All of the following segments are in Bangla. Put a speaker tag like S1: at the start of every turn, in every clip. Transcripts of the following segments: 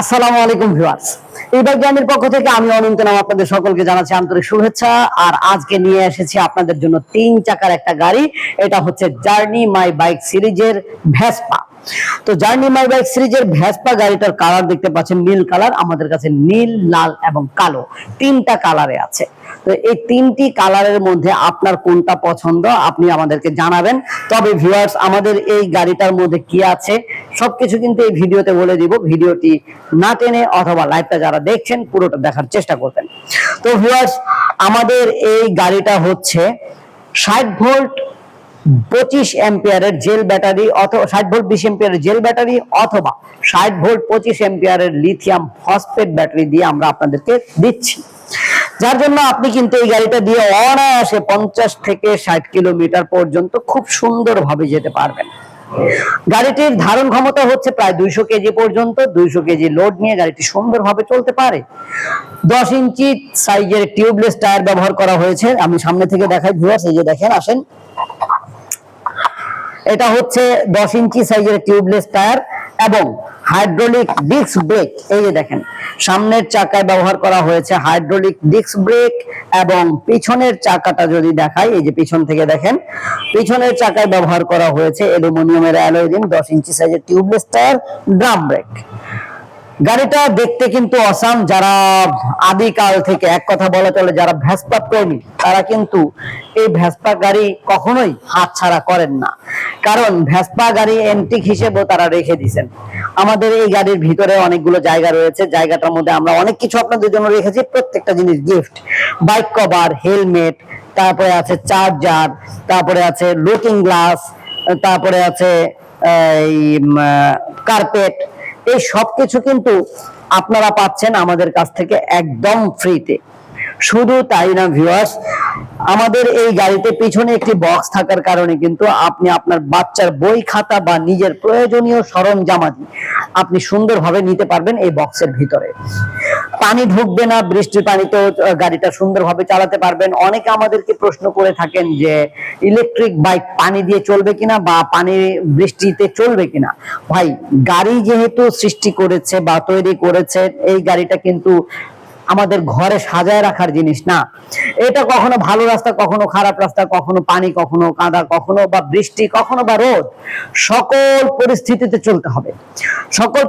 S1: আসসালামু আলাইকুম ভিউয়ার্স, এই জ্ঞানের পক্ষ থেকে আমি অনন্ত নাম আপনাদের সকলকে জানাচ্ছি আন্তরিক শুভেচ্ছা। আর আজকে নিয়ে এসেছি আপনাদের জন্য 3 চাকার একটা গাড়ি। এটা হচ্ছে জার্নি মাই বাইক সিরিজের ভেসপা। তো জার্নি মাই বাইক সিরিজের ভেসপা গাড়িটার কালার দেখতে পাচ্ছেন নীল কালার। আমাদের কাছে নীল, লাল এবং কালো 3টা কালারে আছে। তো এই 3টি কালারের মধ্যে আপনার কোনটা পছন্দ আপনি আমাদেরকে জানাবেন। তবে ভিউয়ার্স, আমাদের এই গাড়িটার মধ্যে কি আছে সবকিছু কিন্তু এই ভিডিওতে বলে দিব। ভিডিওটি না টেনে অথবা লাইভটা যারা দেখছেন পুরোটা দেখার চেষ্টা করবেন। তো ভিউয়ার্স, আমাদের এই গাড়িটা হচ্ছে 60 ভোল্ট 25 এম্পিয়ারের জেল ব্যাটারি অথবা 60 ভোল্ট 20 এম্পিয়ারের জেল ব্যাটারি অথবা 60 ভোল্ট 25 এম্পিয়ারের লিথিয়াম ফসফেট ব্যাটারি দিয়ে আমরা আপনাদেরকে দিচ্ছি, যার জন্য আপনি কিন্তু এই গাড়িটা দিয়ে অনায়াসে 50 থেকে 60 কিলোমিটার পর্যন্ত খুব সুন্দরভাবে যেতে পারবেন। গাড়িটির ধারণ ক্ষমতা হচ্ছে প্রায় 200 কেজি পর্যন্ত। 200 কেজি লোড নিয়ে গাড়িটি সুন্দরভাবে চলতে পারে। 10 ইঞ্চি সাইজের টিউবলেস টায়ার ব্যবহার করা হয়েছে। আমি সামনে থেকে দেখাই ভিউয়ার্স, এই যে দেখেন, আসেন, এটা হচ্ছে 10 ইঞ্চি সাইজের টিউবলেস টায়ার এবং হাইড্রোলিক ডিস্ক ব্রেক। এই যে দেখেন, সামনের চাকায় ব্যবহার করা হয়েছে হাইড্রোলিক ডিস্ক ব্রেক এবং পিছনের চাকাটা যদি দেখাই, এই যে পিছন থেকে দেখেন, পিছনের চাকায় ব্যবহার করা হয়েছে অ্যালুমিনিয়ামের অ্যালয় রিম, 10 ইঞ্চি সাইজের টিউবলেস টায়ার, ড্রাম ব্রেক। গাড়িটা দেখতে কিন্তু অসাম। যারা আদিকাল থেকে, এক কথা বলা চলে, যারা ভেসপা প্রেমী তারা কিন্তু এই ভেসপা গাড়ি কখনোই হাতছাড়া করেন না, কারণ ভেসপা গাড়ি এন্টিক হিসেবেও তারা রেখে দিয়েছেন। আমাদের এই গাড়ির ভিতরে অনেকগুলো জায়গা রয়েছে, জায়গাটার মধ্যে আমরা অনেক কিছু আপনাদের জন্য রেখেছি, প্রত্যেকটা জিনিস গিফট। বাইক কভার, হেলমেট, তারপরে আছে চার্জার, তারপরে আছে লুকিং গ্লাস, তারপরে আছে এই কার্পেট। এই সবকিছু কিন্তু আপনারা পাচ্ছেন আমাদের কাছ থেকে একদম ফ্রিতে। শুধু তাই না ভিউয়ার্স, আমাদের এই গাড়িতে পিছনে একটি বক্স থাকার কারণে কিন্তু আপনি আপনার বাচ্চার বই খাতা বা নিজের প্রয়োজনীয় সরঞ্জামাদি আপনি সুন্দরভাবে নিতে পারবেন এই বক্সের ভিতরে। পানি ঢুকবে না, বৃষ্টির পানিতেও গাড়িটা সুন্দরভাবে চালাতে পারবেন। অনেকে আমাদেরকে প্রশ্ন করে থাকেন যে ইলেকট্রিক বাইক পানি দিয়ে চলবে কিনা বা পানি বৃষ্টিতে চলবে কিনা। ভাই, গাড়ি যেহেতু সৃষ্টি করেছে বা তৈরি করেছে, এই গাড়িটা কিন্তু আমাদের ঘরে সাজায় রাখার জিনিস না। এটা কখনো ভালো রাস্তা, কখনো খারাপ রাস্তা, কখনো পানি, কখনো কাদা, কখনো বা বৃষ্টি, কখনো বা রোদ, সকল পরিস্থিতিতে চলতে হবে। সকল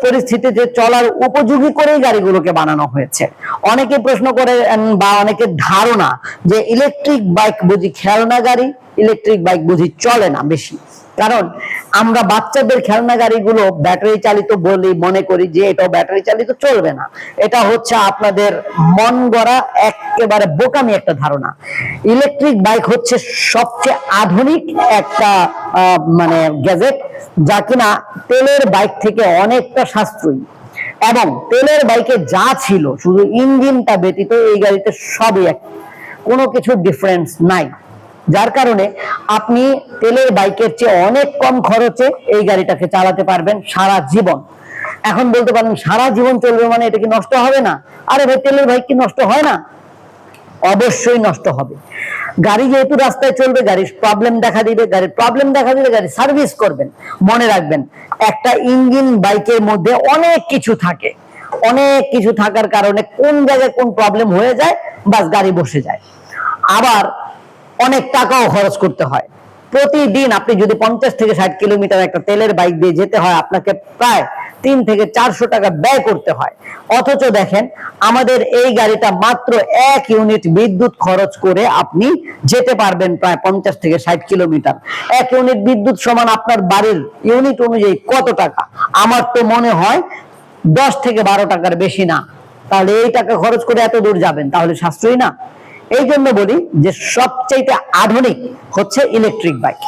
S1: পরিস্থিতিতে চলার উপযোগী করেই গাড়িগুলোকে বানানো হয়েছে। অনেকে প্রশ্ন করে বা অনেকের ধারণা যে ইলেকট্রিক বাইক বুঝি খেলনা গাড়ি, ইলেকট্রিক বাইক বুঝি চলে না বেশি। কারণ আমরা বাচ্চাদের খেলনা গাড়িগুলো ব্যাটারি চালিত বলি, মনে করি যে এটা ব্যাটারি চালিত, চলবে না। এটা হচ্ছে আপনাদের মন গড়া একেবারে বোকামি একটা ধারণা। ইলেকট্রিক বাইক হচ্ছে সবচেয়ে আধুনিক একটা মানে গ্যাজেট, যা কিনা তেলের বাইক থেকে অনেকটা সাশ্রয়ী। এবং তেলের বাইকে যা ছিল শুধু ইঞ্জিনটা ব্যতীত এই গাড়িতে সবই এক, কোনো কিছু ডিফারেন্স নাই। যার কারণে আপনি তেলের বাইকের চেয়ে অনেক কম খরচে এই গাড়িটাকে চালাতে পারবেন সারা জীবন। এখন বলতে পারেন সারা জীবন চলবে মানে এটা কি নষ্ট হবে না? আরে ভাই, তেলের বাইক কি নষ্ট হয় না? অবশ্যই নষ্ট হবে। গাড়ি যেহেতু রাস্তায় চলবে, গাড়ির প্রবলেম দেখা দিবে, গাড়ি সার্ভিস করবেন। মনে রাখবেন, একটা ইঞ্জিন বাইকের মধ্যে অনেক কিছু থাকে, অনেক কিছু থাকার কারণে কোন জায়গায় কোন প্রবলেম হয়ে যায়, বাস গাড়ি বসে যায়। আবার অনেক টাকাও খরচ করতে হয়। প্রতিদিন আপনি যদি 50 থেকে 60 কিলোমিটার একটা তেলের বাইক দিয়ে যেতে হয়, আপনাকে প্রায় 3 থেকে 400 টাকা ব্যয় করতে হয়। অথচ দেখেন, আমাদের এই গাড়িটা মাত্র 1 ইউনিট বিদ্যুৎ খরচ করে আপনি যেতে পারবেন প্রায় 50 থেকে 60 কিলোমিটার। 1 ইউনিট বিদ্যুৎ সমান আপনার বাড়ির ইউনিট অনুযায়ী কত টাকা? আমার তো মনে হয় 10 থেকে 12 টাকার বেশি না। তাহলে এই টাকা খরচ করে এত দূর যাবেন, তাহলে সাশ্রয়ী না? এই জন্য বলি যে সবচেয়ে আধুনিক হচ্ছে ইলেকট্রিক বাইক,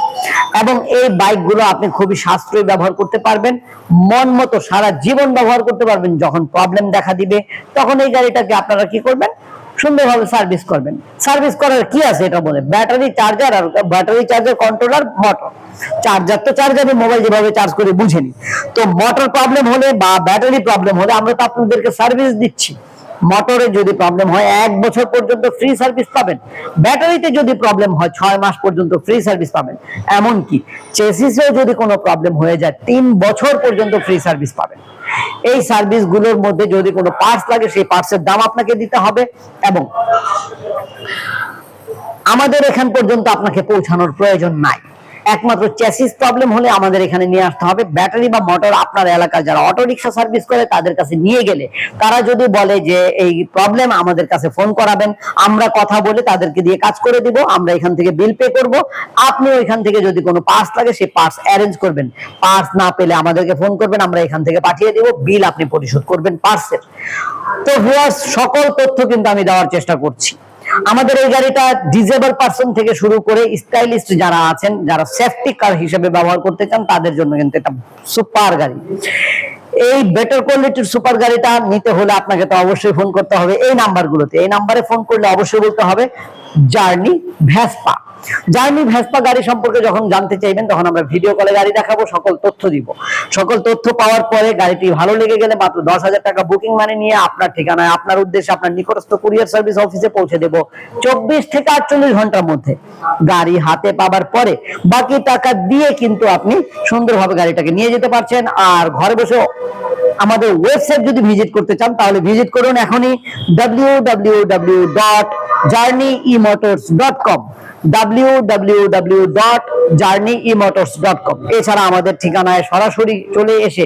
S1: এবং এই বাইকগুলো আপনি খুবই সাশ্রয়ী ব্যবহার করতে পারবেন, মন মতো সারা জীবন ব্যবহার করতে পারবেন। যখন প্রবলেম দেখা দিবে তখন এই গাড়িটাকে আপনারা কি করবেন? সুন্দরভাবে সার্ভিস করবেন। সার্ভিস করার কি আছে এটা বলে, ব্যাটারি চার্জার আর battery charger controller, motor. Charger তো চার্জারে মোবাইল যেভাবে চার্জ করে বুঝেনি। তো মোটর প্রবলেম হলে বা ব্যাটারি প্রবলেম হলে আমরা তো আপনাদেরকে সার্ভিস দিচ্ছি। মোটরে যদি প্রবলেম হয় 1 বছর পর্যন্ত ফ্রি সার্ভিস পাবেন। ব্যাটারিতে যদি প্রবলেম হয় 6 মাস পর্যন্ত ফ্রি সার্ভিস পাবেন। এমনকি চেসিসেও যদি কোনো প্রবলেম হয়ে যায় 3 বছর পর্যন্ত ফ্রি সার্ভিস পাবেন। এই সার্ভিসগুলোর মধ্যে যদি কোনো পার্টস লাগে সেই পার্টসের দাম আপনাকে দিতে হবে, এবং আমাদের এখান পর্যন্ত আপনাকে পৌঁছানোর প্রয়োজন নাই। একমাত্র চ্যাসিস প্রবলেম হলে আমাদের এখানে নিয়ে আসতে হবে। ব্যাটারি বা মোটর আপনার এলাকার যারা অটো রিক্সা সার্ভিস করে তাদের কাছে নিয়ে গেলে তারা যদি বলে যে এই প্রবলেম, আমাদের কাছে ফোন করাবেন, আমরা কথা বলে তাদেরকে দিয়ে কাজ করে দিব, আমরা এখান থেকে বিল পে করব। আপনি ওইখান থেকে যদি কোনো পার্টস লাগে সেই পার্টস অ্যারেঞ্জ করবেন, পার্টস না পেলে আমাদেরকে ফোন করবেন, আমরা এখান থেকে পাঠিয়ে দিব, বিল আপনি পরিশোধ করবেন পার্টসের। তো ভিউয়ার্স, সকল তথ্য কিন্তু আমি দেওয়ার চেষ্টা করছি। আমাদের এই গাড়িটা ডিজেবল পারসন থেকে শুরু করে স্টাইলিস্ট যারা আছেন, যারা সেফটি কার হিসেবে ব্যবহার করতে চান, তাদের জন্য কিন্তু এটা সুপার গাড়ি। এই বেটার কোয়ালিটির সুপার গাড়িটা নিতে হলে আপনাকে তো অবশ্যই ফোন করতে হবে এই নাম্বারগুলোতে। এই নাম্বারে ফোন করলে অবশ্যই বলতে হবে জার্নি ভেসপা। জার্নি ভেসপা গাড়ি সম্পর্কে যখন জানতে চাইবেন তখন আমরা ভিডিও কলে গাড়ি দেখাবো, সকল তথ্য দিব। সকল তথ্য পাওয়ার পরে গাড়িটি ভালো লেগে গেলে মাত্র 10,000 টাকা বুকিং মানি নিয়ে আপনার ঠিকানায়, আপনার উদ্দেশ্যে, আপনার নিকটস্থ কুরিয়ার সার্ভিস অফিসে পৌঁছে দেব 24 থেকে 48 ঘন্টার মধ্যে। গাড়ি হাতে পাবার পরে বাকি টাকা দিয়ে কিন্তু আপনি সুন্দরভাবে গাড়িটাকে নিয়ে যেতে পারছেন। আর ঘরে বসে আমাদের ওয়েবসাইট যদি ভিজিট করতে চান তাহলে ভিজিট করুন এখনই www.journeymotors.com www.journeymotors.com। এছাড়া আমাদের ঠিকানায় সরাসরি চলে এসে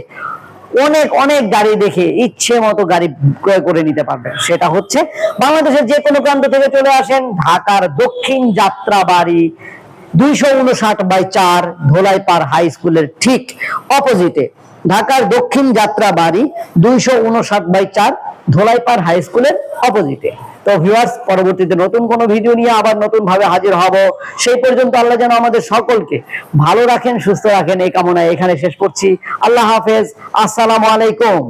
S1: অনেক অনেক গাড়ি দেখে ইচ্ছে মতো গাড়ি ক্রয় করে নিতে পারবেন। সেটা হচ্ছে বাংলাদেশের যে কোনো প্রান্ত থেকে চলে আসেন, ঢাকার দক্ষিণ যাত্রাবাড়ি 259/4 ধোলাইপাড় হাই স্কুলের ঠিক অপোজিটে, ঢাকার দক্ষিণ যাত্রাবাড়ি 259/4 ধোলাইপাড় হাই স্কুলের অপোজিটে। তো ভিউয়ার্স, পরবর্তীতে নতুন কোনো ভিডিও নিয়ে আবার নতুন ভাবে হাজির হব। সেই পর্যন্ত আল্লাহ যেন আমাদের সকলকে ভালো রাখেন, সুস্থ রাখেন, এই কামনায় এখানে শেষ করছি। আল্লাহ হাফেজ, আসসালামু আলাইকুম।